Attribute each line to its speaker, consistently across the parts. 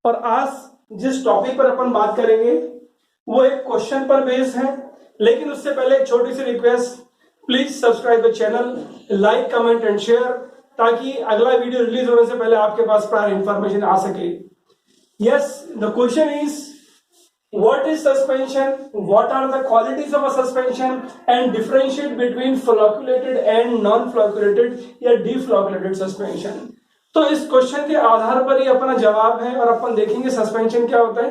Speaker 1: और आज जिस टॉपिक पर अपन बात करेंगे वो एक क्वेश्चन पर बेस्ड है, लेकिन उससे पहले एक छोटी सी request, please subscribe the channel, like comment and share, ताकि अगला वीडियो रिलीज होने से पहले आपके पास प्रायर इंफॉर्मेशन आ सके। Yes, the question is what is suspension, what are the qualities of a suspension and differentiate between flocculated and non flocculated या deflocculated suspension। तो इस क्वेश्चन के आधार पर ही अपना जवाब है और अपन देखेंगे सस्पेंशन क्या होता है,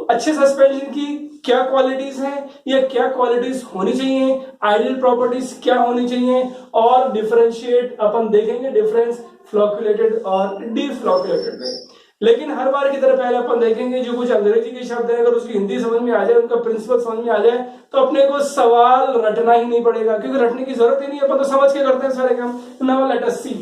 Speaker 1: अच्छे सस्पेंशन की क्या क्वालिटीज हैं या क्या क्वालिटीज होनी चाहिए, आइडियल प्रॉपर्टीज क्या होनी चाहिए, और डिफरेंशिएट अपन देखेंगे डिफरेंस फ्लोक्युलेटेड और डिफ्लोक्युलेटेड में। लेकिन हर बार की तरह पहले अपन देखेंगे जो कुछ अंग्रेजी के शब्द है, अगर उसकी हिंदी समझ में आ जाए, उनका प्रिंसिपल समझ में आ जाए, तो अपने को सवाल रटना ही नहीं पड़ेगा, क्योंकि रटने की जरूरत ही नहीं है, अपन तो समझ के करते हैं सारे काम। Now let us see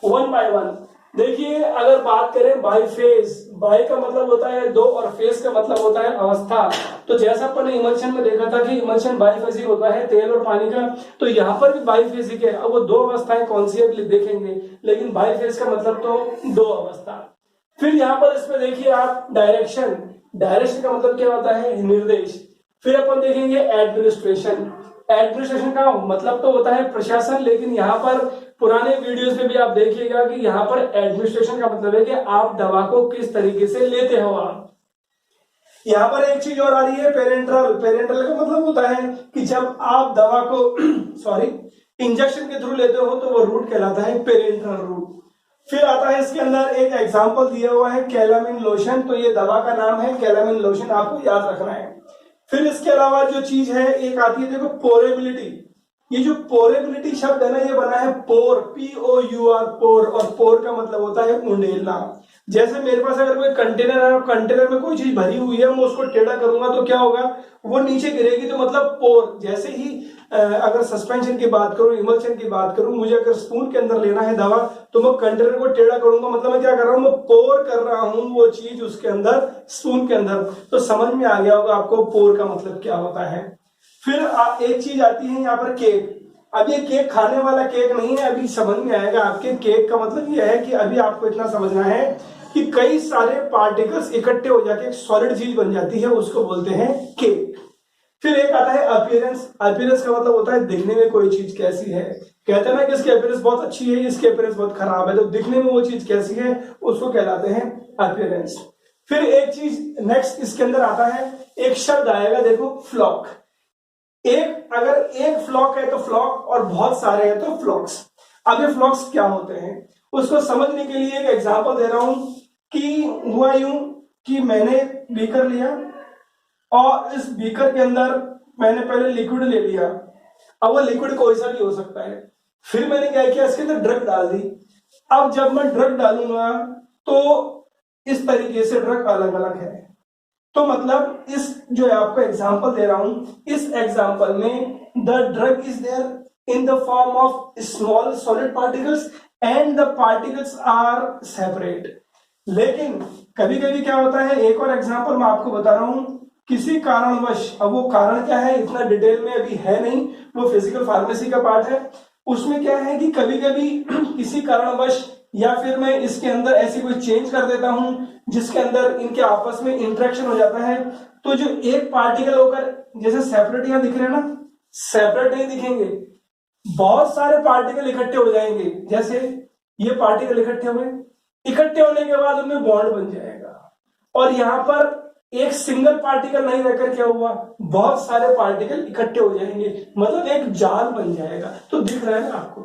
Speaker 1: one by one. देखिए, अगर बात करें बाई फेज, बाई का मतलब होता है दो और फेज का मतलब होता है अवस्था। तो जैसा अपन ने इमल्शन में देखा था कि इमल्शन बाईफेजिक होता है तेल और पानी का, तो यहाँ पर भी बाईफेजिक है। अब वो दो अवस्थाएं कौन सी है देखेंगे, लेकिन बाईफेज का मतलब तो दो अवस्था। फिर यहाँ पर इसमें देखिए आप डायरेक्शन, डायरेक्शन का मतलब क्या होता है, निर्देश। फिर अपन देखेंगे एडमिनिस्ट्रेशन, एडमिनिस्ट्रेशन का मतलब तो होता है प्रशासन, लेकिन यहाँ पर पुराने वीडियोस में भी आप देखिएगा कि यहाँ पर एडमिनिस्ट्रेशन का मतलब है कि आप दवा को किस तरीके से लेते हो। आप यहाँ पर एक चीज और आ रही है पेरेंट्रल। पेरेंट्रल का मतलब होता है कि जब आप दवा को इंजेक्शन के थ्रू लेते हो तो वो रूट कहलाता है पेरेंट्रल रूट। फिर आता है इसके अंदर एक एग्जाम्पल दिया हुआ है कैलामिन लोशन, तो ये दवा का नाम है कैलामिन लोशन, आपको याद रखना है। फिर इसके अलावा जो चीज है एक आती है, देखो पोरेबिलिटी। ये जो पोरेबिलिटी शब्द है ना, ये बना है पोर, POUR, पोर, और पोर का मतलब होता है उंडेलना। जैसे मेरे पास अगर कोई कंटेनर है, कंटेनर में कोई चीज भरी हुई है, मैं उसको टेढ़ा करूंगा तो क्या होगा, वो नीचे गिरेगी, तो मतलब पोर। जैसे ही अगर सस्पेंशन की बात करूं, इमल्शन की बात करूं, मुझे अगर स्पून के अंदर लेना है दवा, तो मैं कंटेनर को टेढ़ा करूंगा, मतलब मैं क्या कर रहा हूं, मैं पोर कर रहा हूं वो चीज उसके अंदर, स्पून के अंदर। तो समझ में आ गया होगा आपको पोर का मतलब क्या होता है। फिर एक चीज आती है यहाँ पर केक। अब ये केक खाने वाला केक नहीं है, अभी समझ में आएगा आपके। केक का मतलब ये है कि अभी आपको इतना समझना है कि कई सारे पार्टिकल्स इकट्ठे हो जाके एक सॉलिड चीज बन जाती है, उसको बोलते हैं केक। फिर एक आता है अपीयरेंस। अपीयरेंस का मतलब होता है दिखने में कोई चीज कैसी है। कहते हैं ना कि इसकी अपीयरेंस बहुत अच्छी है, इसकी अपीयरेंस बहुत खराब है, तो दिखने में वो चीज कैसी है उसको कहलाते हैं अपीयरेंस। फिर एक चीज नेक्स्ट इसके अंदर आता है, एक शब्द आएगा, देखो फ्लॉक। अगर एक फ्लॉक है तो फ्लॉक, और बहुत सारे हैं तो फ्लॉक्स। अब ये फ्लॉक्स क्या होते हैं उसको समझने के लिए एक एग्जांपल दे रहा हूं कि हुआ यूं कि मैंने बीकर लिया और इस बीकर के अंदर मैंने पहले लिक्विड ले लिया। अब वो लिक्विड कोई सा भी हो सकता है। फिर मैंने क्या किया, इसके अंदर ड्रग डाल दी। अब जब मैं ड्रग डालूंगा तो इस तरीके से ड्रग अलग अलग है। तो मतलब इस जो है आपको एग्जांपल दे रहा हूं, इस एग्जांपल में the drug is there in the form of small solid particles and the particles are separate. लेकिन कभी कभी क्या होता है, एक और एग्जांपल मैं आपको बता रहा हूं, किसी कारणवश, अब वो कारण क्या है इतना डिटेल में अभी है नहीं, वो फिजिकल फार्मेसी का पार्ट है। उसमें क्या है कि कभी कभी किसी कारणवश या फिर मैं इसके अंदर ऐसी कोई चेंज कर देता हूं जिसके अंदर इनके आपस में इंटरेक्शन हो जाता है, तो जो एक पार्टिकल होकर, जैसे सेपरेट यहां दिख रहे हैं ना, सेपरेट नहीं दिखेंगे, बहुत सारे पार्टिकल इकट्ठे हो जाएंगे। जैसे ये पार्टिकल इकट्ठे हुए, इकट्ठे होने के बाद उनमें बॉन्ड बन जाएगा, और यहां पर एक सिंगल पार्टिकल नहीं रहकर क्या हुआ, बहुत सारे पार्टिकल इकट्ठे हो जाएंगे, मतलब एक जाल बन जाएगा। तो दिख रहा है ना आपको,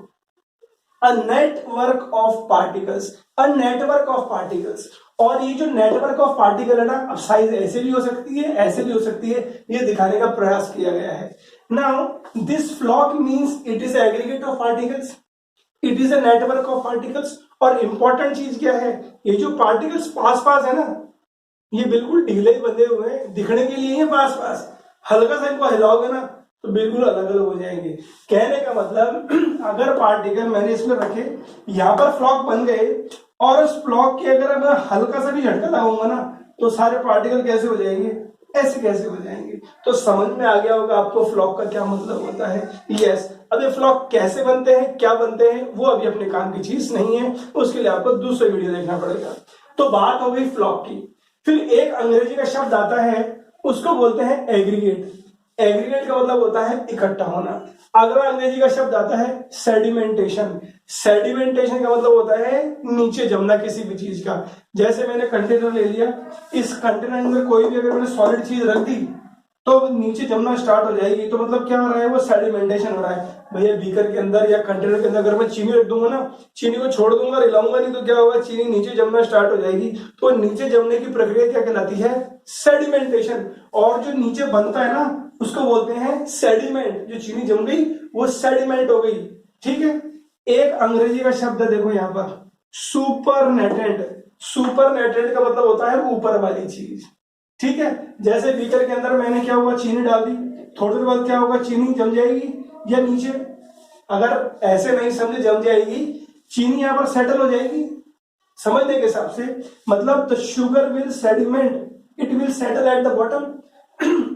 Speaker 1: अ network of particles, a network of particles. और ये जो नेटवर्क ऑफ पार्टिकल है ना, अब साइज ऐसे भी हो सकती है, ऐसे भी हो सकती है, ये दिखाने का प्रयास किया गया है। Now this floc means it is aggregate of particles, it is a network of particles. और इंपॉर्टेंट चीज क्या है, ये जो पार्टिकल्स पास पास है ना, ये बिल्कुल ढीले बंधे हुए हैं, दिखने के लिए ही पास पास, हल्का सा इनको हिलाओगे ना तो बिल्कुल अलग अलग हो जाएंगे। कहने का मतलब अगर पार्टिकल मैंने इसमें रखे, यहाँ पर फ्लॉक बन गए, और उस फ्लॉक के अगर मैं हल्का सा भी झटका लगाऊंगा ना, तो सारे पार्टिकल कैसे हो जाएंगे, ऐसे कैसे हो जाएंगे। तो समझ में आ गया होगा आपको फ्लॉक का क्या मतलब होता है। यस, अब ये फ्लॉक कैसे बनते हैं, क्या बनते हैं, वो अभी अपने काम की चीज नहीं है, उसके लिए आपको दूसरा वीडियो देखना पड़ेगा। तो बात हो गई फ्लॉक की। फिर एक अंग्रेजी का शब्द आता है, उसको बोलते हैं एग्रीगेट। एग्रीगेट का मतलब होता है इकट्ठा होना। अगला अंग्रेजी का शब्द आता है सेडिमेंटेशन। सेडिमेंटेशन का मतलब होता है नीचे जमना किसी भी चीज का। जैसे मैंने कंटेनर ले लिया, इस कंटेनर में कोई भी अगर मैंने सॉलिड चीज रख दी तो नीचे जमना स्टार्ट हो जाएगी। तो मतलब क्या हो रहा है, वो सेडिमेंटेशन हो रहा है। भैया बीकर के अंदर या कंटेनर के अंदर अगर मैं चीनी रख दूंगा ना, चीनी को छोड़ दूंगा, हिलाऊंगा नहीं, तो क्या होगा, चीनी नीचे जमना स्टार्ट हो जाएगी। तो नीचे जमने की प्रक्रिया क्या कहलाती है, सेडिमेंटेशन। और जो नीचे बनता है ना, उसको बोलते हैं सेडिमेंट। जो चीनी जम गई वो सेडिमेंट हो गई। ठीक है। एक अंग्रेजी का शब्द है, देखो यहाँ पर, सुपरनेटेड। सुपरनेटेड का मतलब होता है ऊपर वाली चीज। ठीक है। जैसे बीकर के अंदर मैंने क्या हुआ, चीनी डाल दी, थोड़ी देर बाद क्या होगा, चीनी जम जाएगी या नीचे, अगर ऐसे नहीं समझे, जम जाएगी, चीनी यहां पर सेटल हो जाएगी समझने के हिसाब से। मतलब the sugar will sediment, it will settle at the bottom.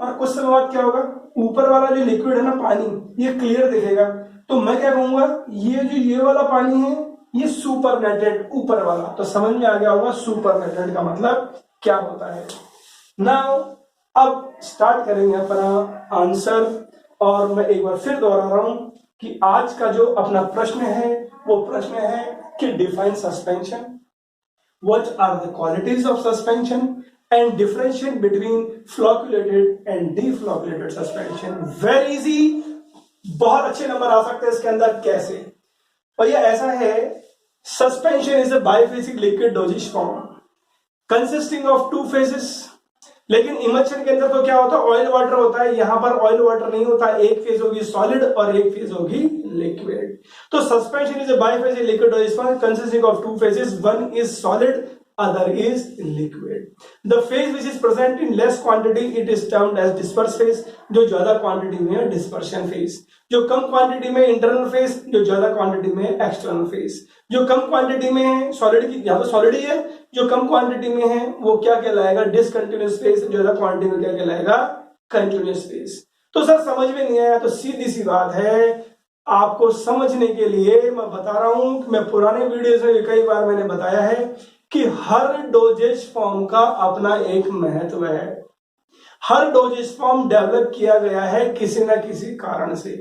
Speaker 1: और कुछ समय बाद क्या होगा, ऊपर वाला जो लिक्विड है ना, पानी, ये क्लियर दिखेगा। तो मैं क्या कहूंगा, ये वाला पानी है, ये सुपरनेटेड, ऊपर वाला। तो समझ में आ गया होगा सुपरनेटेड का मतलब क्या होता है। नाउ अब स्टार्ट करेंगे अपना आंसर। और मैं एक बार फिर दोहरा रहा हूं कि आज का जो अपना प्रश्न है वो प्रश्न है कि define suspension, what are the qualities of suspension and differentiate between flocculated and deflocculated suspension. Very easy, बहुत अच्छे नंबर आ सकते हैं इसके अंदर। कैसे भैया, ऐसा है, suspension is a biphasic liquid dosage form consisting of two phases. लेकिन इमल्शन के अंदर तो क्या होता है, ऑयल वाटर होता है। यहां पर ऑयल वाटर नहीं होता, एक फेज होगी सॉलिड और एक फेज होगी लिक्विड। तो suspension is a biphasic liquid dosage form consisting of two phases, one is solid, other is liquid. The phase which is present in less quantity, it is termed as disperse phase. जो ज्यादा quantity में है dispersion phase, जो कम quantity में internal phase, जो ज्यादा quantity में external phase। जो कम क्वांटिटी में है सॉलिड की, यहाँ तो सॉलिड ही है, जो कम क्वांटिटी में है वो क्या कहलाएगा, डिसकंटिन्यूअस फेज। जो ज्यादा क्वांटिटी में क्या कहलाएगा, कंटिन्यूअस फेज। तो सर समझ में नहीं आया, तो सीधी सी बात है, आपको समझने के लिए मैं बता रहा हूं कि मैं पुराने वीडियोस में कई बार मैंने बताया है कि हर डोजेज फॉर्म का अपना एक महत्व है। हर डोजेज फॉर्म डेवलप किया गया है किसी ना किसी कारण से।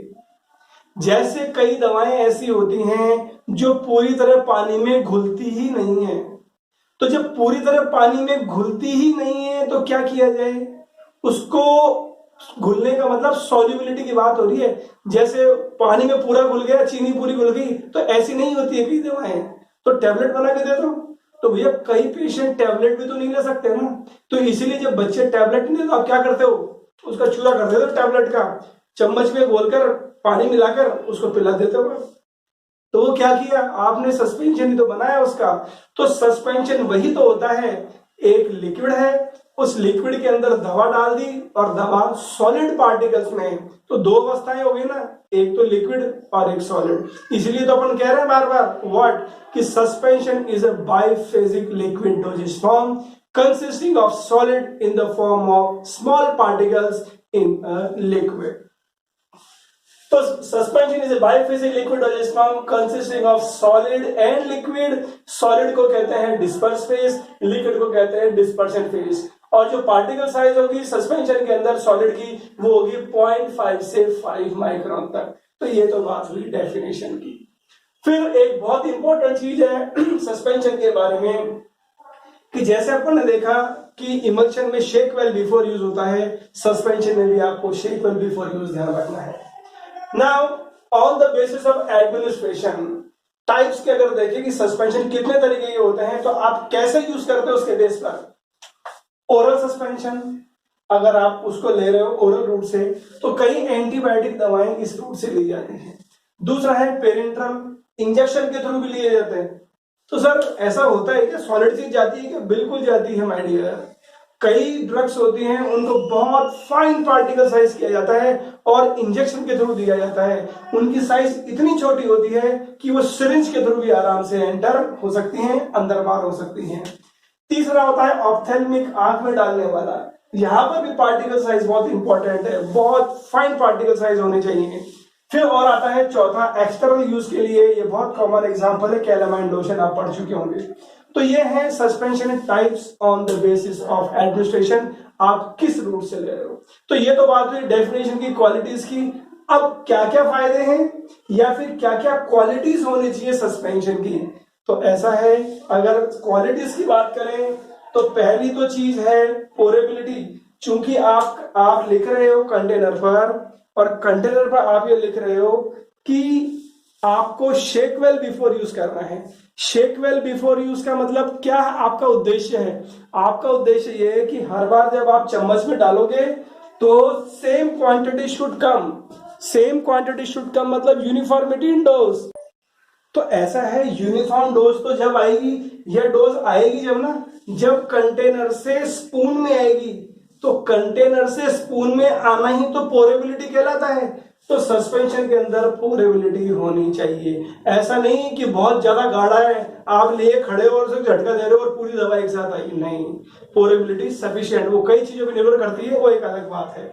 Speaker 1: जैसे कई दवाएं ऐसी होती हैं जो पूरी तरह पानी में घुलती ही नहीं है। तो जब पूरी तरह पानी में घुलती ही नहीं है तो क्या किया जाए, उसको घुलने का मतलब सॉल्युबिलिटी की बात हो रही है। जैसे पानी में पूरा घुल गया, चीनी पूरी घुल गई, तो ऐसी नहीं होती है कई दवाएं। तो टैबलेट बना के दे दो, तो भैया कई पेशेंट टैबलेट भी तो नहीं ले सकते ना। तो इसीलिए जब बच्चे टैबलेट नहीं, तो आप क्या करते हो, उसका चूरा कर देते हो टैबलेट का, चम्मच में घोलकर पानी मिलाकर उसको पिला देते हो। तो वो क्या किया आपने, सस्पेंशन ही तो बनाया उसका। तो सस्पेंशन वही तो होता है, एक लिक्विड है, उस लिक्विड के अंदर दवा डाल दी और दवा सॉलिड पार्टिकल्स में, तो दो अवस्थाएं हो गई ना, एक तो लिक्विड और एक सॉलिड। इसलिए तो अपन कह रहे हैं बार बार व्हाट, कि suspension is a biphasic liquid dosage form consisting of solid in the form of small particles in a liquid. तो suspension is a biphasic liquid dosage form consisting of solid and liquid. Solid को कहते हैं disperse phase, liquid को कहते हैं dispersion phase. और जो particle size होगी सस्पेंशन के अंदर सॉलिड की, वो होगी 0.5 से 5 माइक्रोन तक। तो ये तो बात हुई डेफिनेशन की। फिर एक बहुत इंपॉर्टेंट चीज है सस्पेंशन के बारे में, कि जैसे अपन ने देखा कि इमल्शन में शेक वेल बिफोर यूज होता है, सस्पेंशन में भी आपको शेक वेल बिफोर यूज ध्यान रखना है। Now, on the basis of administration, types के अगर देखें कि सस्पेंशन कितने तरीके के होते हैं, तो आप कैसे यूज करते हो उसके बेस पर। ओरल सस्पेंशन, अगर आप उसको ले रहे हो ओरल रूट से, तो कई एंटीबायोटिक दवाएं इस रूट से ली जाती हैं। दूसरा है पेरेंट्रल, इंजेक्शन के थ्रू भी लिए जाते हैं। तो सर ऐसा होता है कि सॉलिड चीज जाती है कि बिल्कुल जाती है माय डियर। कई ड्रग्स होती हैं उनको बहुत फाइन पार्टिकल साइज किया जाता है और इंजेक्शन के थ्रू दिया जाता है। उनकी साइज इतनी छोटी होती है कि वो सिरिंज के थ्रू भी आराम से एंटर हो सकती हैं, अंदर बाहर हो सकती हैं। तीसरा होता है ऑप्थेल्मिक, आंख में डालने वाला। यहाँ पर भी पार्टिकल साइज बहुत इंपॉर्टेंट है, बहुत फाइन पार्टिकल साइज होने चाहिए। फिर और आता है चौथा एक्सटर्नल यूज के लिए, ये बहुत कॉमन एग्जांपल है कैलामाइन लोशन, आप पढ़ चुके होंगे। तो ये है suspension types on the basis of administration, आप किस रूट से ले रहे हो। तो ये तो बात हुई डेफिनेशन की, क्वालिटीज की। अब क्या क्या फायदे हैं या फिर क्या क्या क्वालिटीज होनी चाहिए सस्पेंशन की, तो ऐसा है, अगर क्वालिटीज की बात करें तो पहली तो चीज है पोरेबिलिटी। चूंकि आप लिख रहे हो कंटेनर पर, और कंटेनर पर आप ये लिख रहे हो कि आपको शेक वेल बिफोर यूज करना है। शेक वेल बिफोर यूज का मतलब क्या आपका उद्देश्य है? आपका उद्देश्य ये है कि हर बार जब आप चम्मच में डालोगे तो same quantity should come. Same quantity should come मतलब यूनिफॉर्मिटी इन डोज। तो ऐसा है, यूनिफॉर्म डोज तो जब आएगी, यह डोज आएगी जब ना, जब कंटेनर से स्पून में आएगी। तो कंटेनर से स्पून में आना ही तो पोरेबिलिटी कहलाता है। तो सस्पेंशन के अंदर पोरेबिलिटी होनी चाहिए। ऐसा नहीं कि बहुत ज्यादा गाढ़ा है, आप लिए खड़े और उसे झटका दे रहे हो और पूरी दवा एक साथ आएगी, नहीं। पोरेबिलिटी सफिशिएंट, वो कई चीजों पर निर्भर करती है, वो एक अलग बात है।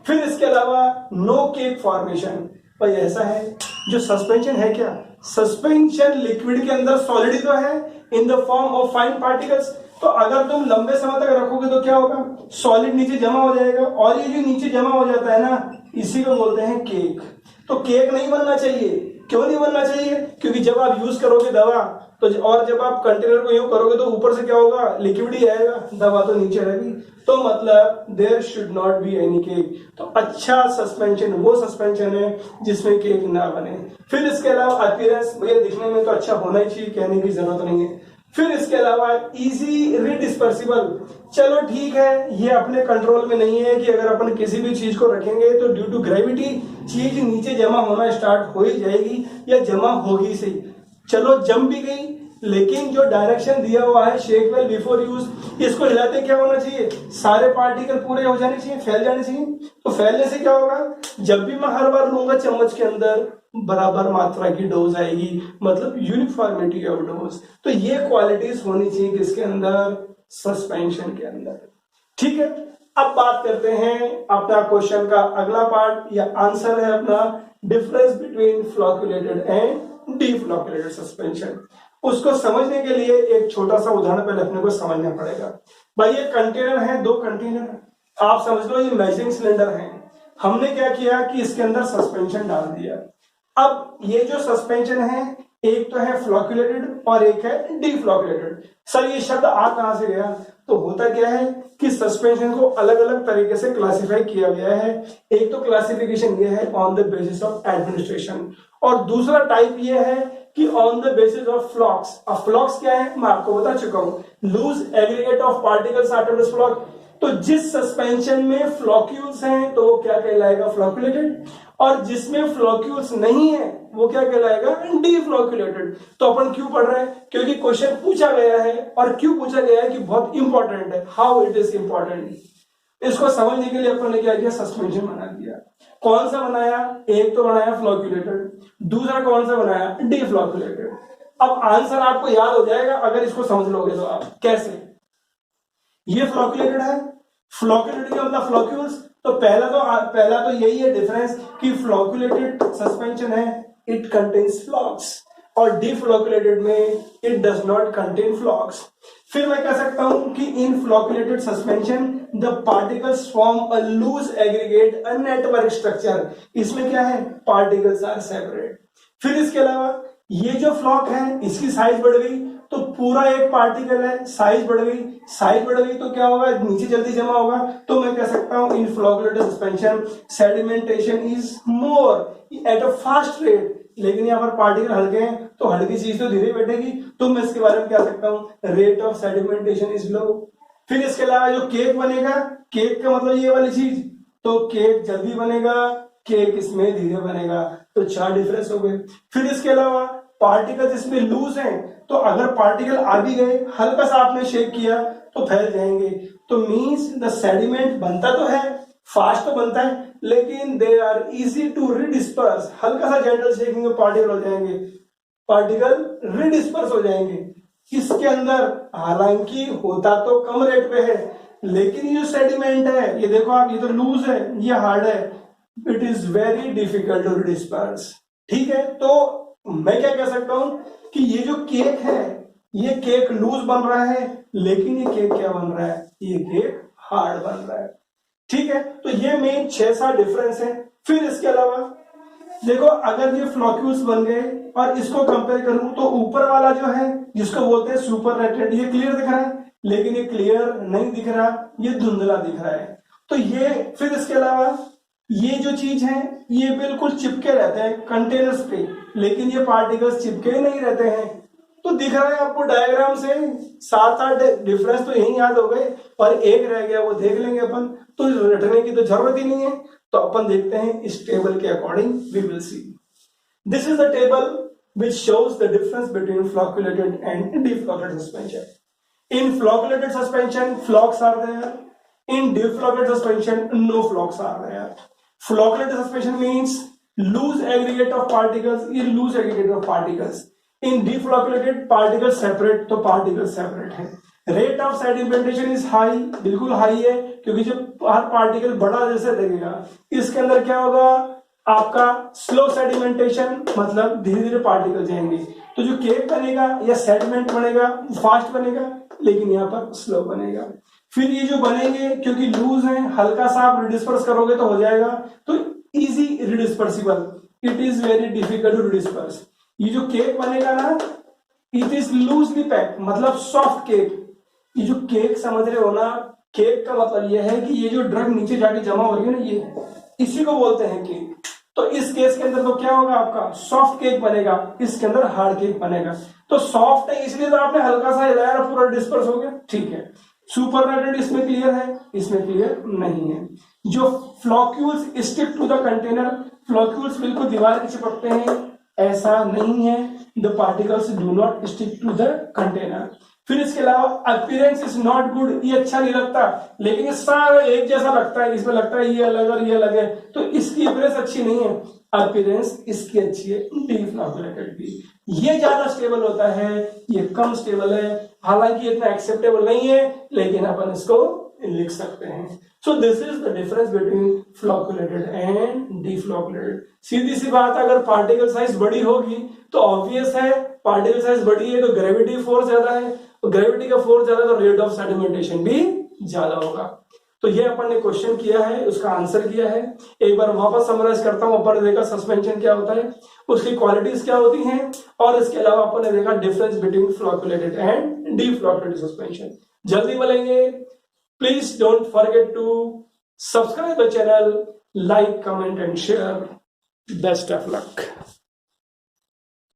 Speaker 1: फिर इसके अलावा नो केक फॉर्मेशन। भाई ऐसा है, जो सस्पेंशन है क्या, सस्पेंशन लिक्विड के अंदर सॉलिड तो है इन the form of fine particles. तो अगर तुम लंबे समय तक रखोगे तो क्या होगा, सॉलिड नीचे जमा हो जाएगा, और ये जो नीचे जमा हो जाता है ना, इसी को बोलते हैं केक। तो केक नहीं बनना चाहिए। क्यों नहीं बनना चाहिए? क्योंकि जब आप यूज करोगे दवा तो, और जब आप कंटेनर को यूज करोगे तो ऊपर से क्या होगा, लिक्विड ही आएगा, दवा तो नीचे रहेगी। तो मतलब there should not be any cake. तो अच्छा सस्पेंशन वो सस्पेंशन है जिसमें केक ना बने। फिर इसके अलावा अपीयरेंस, भैया दिखने में तो अच्छा होना ही चाहिए, कहने की जरूरत नहीं है। फिर इसके अलावा इजी रिडिस्पर्सिबल। चलो ठीक है, ये अपने कंट्रोल में नहीं है कि अगर अपन किसी भी चीज को रखेंगे तो ड्यू टू ग्रेविटी चीज नीचे जमा होना स्टार्ट हो ही जाएगी या जमा होगी सही। चलो जम भी गई, लेकिन जो डायरेक्शन दिया हुआ है शेक वेल बिफोर यूज, इसको हिलाते क्या होना चाहिए, सारे पार्टिकल पूरे हो जाने चाहिए, फैल जाने चाहिए। तो फैलने से क्या होगा, जब भी मैं हर बार लूंगा चम्मच के अंदर बराबर मात्रा की डोज आएगी, मतलब यूनिफॉर्मिटी ऑफ डोज। तो ये क्वालिटीज होनी चाहिए किसके अंदर, सस्पेंशन के अंदर। ठीक है, अब बात करते हैं अपना क्वेश्चन का अगला पार्ट या आंसर है अपना, difference between flocculated and deflocculated suspension. उसको समझने के लिए एक छोटा सा उदाहरण पहले अपने को समझना पड़ेगा। भाई ये कंटेनर है, दो कंटेनर, आप समझ लो ये मेजरिंग सिलेंडर है। हमने क्या किया कि इसके अंदर सस्पेंशन डाल दिया। अब ये जो सस्पेंशन है, एक तो है फ्लॉक्यूलेटेड और एक है डीफ्लॉक्यूलेटेड। सर ये शब्द आ कहां से गया, तो होता क्या है कि सस्पेंशन को अलग अलग तरीके से क्लासिफाई किया गया है। एक तो क्लासिफिकेशन ये है on the basis of administration, और दूसरा टाइप ये है कि on the basis of flocs. अब फ्लॉक्स क्या है मैं आपको बता चुका हूं, loose aggregate of particles are termed as floc. तो जिस सस्पेंशन में फ्लॉक्यूल्स हैं तो वो क्या कहलाएगा, फ्लॉक्यूलेटेड, और जिसमें फ्लॉक्यूल्स नहीं है वो क्या कहलाएगा, डीफ्लॉक्यूलेटेड। तो अपन क्यों पढ़ रहे हैं, क्योंकि क्वेश्चन पूछा गया है, और क्यों पूछा गया है कि बहुत इंपॉर्टेंट है, हाउ इट इज इंपॉर्टेंट। इसको समझने के लिए अपन ने क्या किया, सस्पेंशन बना दिया। कौन सा बनाया, एक तो बनाया फ्लॉक्यूलेटेड, दूसरा कौन सा बनाया, डीफ्लॉक्यूलेटेड। अब आंसर आपको याद हो जाएगा अगर इसको समझ लोगे तो। आप कैसे, ये फ्लॉक्यूलेटेड है, फ्लॉक्यूलेटेड का मतलब फ्लॉक्यूल्स। तो पहला तो यही है डिफरेंस कि फ्लॉक्यूलेटेड सस्पेंशन है इट कंटेन्स फ्लॉक्स, और डीफ्लॉक्यूलेटेड में it does not contain flocs. फिर मैं कह सकता हूं कि in flocculated suspension the particles form a loose aggregate a network structure. इसमें क्या है, पार्टिकल्स आर सेपरेट। फिर इसके अलावा ये जो फ्लॉक है इसकी साइज बढ़ गई तो पूरा एक पार्टिकल है, साइज बढ़ गई तो क्या होगा, नीचे जल्दी जमा होगा। तो मैं कह सकता हूं in flocculated suspension sedimentation is more at a fast rate. लेकिन यहाँ पर पार्टिकल हल्के हैं तो हल्की चीज तो धीरे बैठेगी, तो मैं इसके बारे में क्या सकता हूँ, rate of sedimentation is low. फिर इसके अलावा जो केक बनेगा, केक का मतलब ये वाली चीज, तो केक जल्दी बनेगा, केक इसमें धीरे बनेगा। तो 4 डिफरेंस हो गए। फिर इसके अलावा पार्टिकल इसमें लूज हैं, तो अगर पार्टिकल आ भी गए, हल्का सा आपने शेक किया तो फैल जाएंगे। तो मींस द सेडिमेंट बनता तो है, फास्ट तो बनता है, लेकिन दे आर इजी टू रिडिस्पर्स। हल्का सा जेंटल शेकिंग में पार्टिकल हो जाएंगे, पार्टिकल रिडिस्पर्स हो जाएंगे। इसके अंदर हालांकि होता तो कम रेट पे है, लेकिन ये जो सेडिमेंट है, ये देखो आप, ये तो लूज है, ये हार्ड है, it is very difficult to disperse. ठीक है, तो मैं क्या कह सकता हूं कि ये जो केक है ये केक लूज बन रहा है, लेकिन ये केक क्या बन रहा है, ये केक हार्ड बन रहा है। ठीक है, तो ये मेन 6-7 डिफरेंस है। फिर इसके अलावा देखो, अगर ये फ्लोक्यूल्स बन गए और इसको कंपेयर करूं तो ऊपर वाला जो है जिसको बोलते हैं सुपरनेटेड, ये क्लियर दिख रहा है, लेकिन ये क्लियर नहीं दिख रहा, ये धुंधला दिख रहा है। तो ये, फिर इसके अलावा ये जो चीज है ये बिल्कुल चिपके रहते हैं कंटेनर्स पे, लेकिन ये पार्टिकल्स चिपके नहीं रहते हैं। तो दिख रहा है आपको डायग्राम से 7-8 डिफरेंस तो यही याद हो गए, और एक रह गया वो देख लेंगे अपन, तो रटने की तो जरूरत ही नहीं है। तो अपन देखते हैं इस टेबल के according, we will see. This is the table which shows the difference between flocculated and deflocculated suspension. In flocculated suspension, flocks are there. In deflocculated suspension, no flocks are there. Flocculated suspension means loose aggregate of particles, loose aggregate of particles. In deflocculated, particles separate, तो particles separate है। Rate of sedimentation is high, बिल्कुल high है, क्योंकि जब हर particle बड़ा जैसे लगेगा, इसके अंदर क्या होगा आपका स्लो सेडिमेंटेशन, मतलब धीरे धीरे पार्टिकल जाएंगे। तो जो केक बनेगा या सेडिमेंट बनेगा फास्ट बनेगा, लेकिन यहाँ पर स्लो बनेगा। फिर ये जो बनेंगे क्योंकि लूज है, हल्का सा आप रिडिस्पर्स करोगे तो हो जाएगा, तो easy redispersible, it is very difficult to redisperse. ये जो केक बनेगा ना, इट इज लूजली पैक, मतलब सॉफ्ट केक। ये जो केक समझ रहे हो ना, केक का मतलब ये है कि ये जो ड्रग नीचे जाके जमा हो रही है ना, ये इसी को बोलते हैं केक। तो इस केस के अंदर तो क्या होगा, आपका सॉफ्ट केक बनेगा, इसके अंदर हार्ड केक बनेगा। तो सॉफ्ट है इसलिए तो आपने हल्का सा हिलाया और पूरा डिस्पर्स हो गया, ठीक है। सुपरनेटेड इसमें क्लियर है, इसमें क्लियर नहीं है। जो floccules stick to the container, floccules बिल्कुल दीवार के चिपकते हैं, ऐसा नहीं है। The particles do not stick to the container. फिर इसके अलावा अपीयरेंस इज नॉट गुड, ये अच्छा नहीं लगता, लेकिन सारा एक जैसा लगता है, इसमें लगता है ये अलग और ये अलग है, तो इसकी अपीयरेंस अच्छी नहीं है। अपीयरेंस इसकी अच्छी है, डिफ्लोक्युलेटेड भी। ये ज्यादा स्टेबल होता है, ये कम स्टेबल है, हालांकि इतना एक्सेप्टेबल नहीं है, लेकिन अपन इसको लिख सकते हैं। So this is the difference between flocculated and deflocculated. सीधी सी बात, अगर पार्टिकल साइज बड़ी होगी तो ऑब्वियस है, पार्टिकल साइज बड़ी है तो ग्रेविटी फोर्स ज्यादा है, तो ग्रेविटी का फोर्स ज्यादा तो रेट ऑफ सेडिमेंटेशन भी ज्यादा होगा। तो ये अपन ने क्वेश्चन किया है, उसका आंसर किया है। एक बार वापस समराइज करता हूं। अपन ने देखा सस्पेंशन क्या होता है, उसकी क्वालिटीज क्या होती हैं, और इसके अलावा अपन ने देखा difference between flocculated and deflocculated suspension. जल्दी बोलेंगे, please don't forget to subscribe the channel, like, comment and share. Best of luck.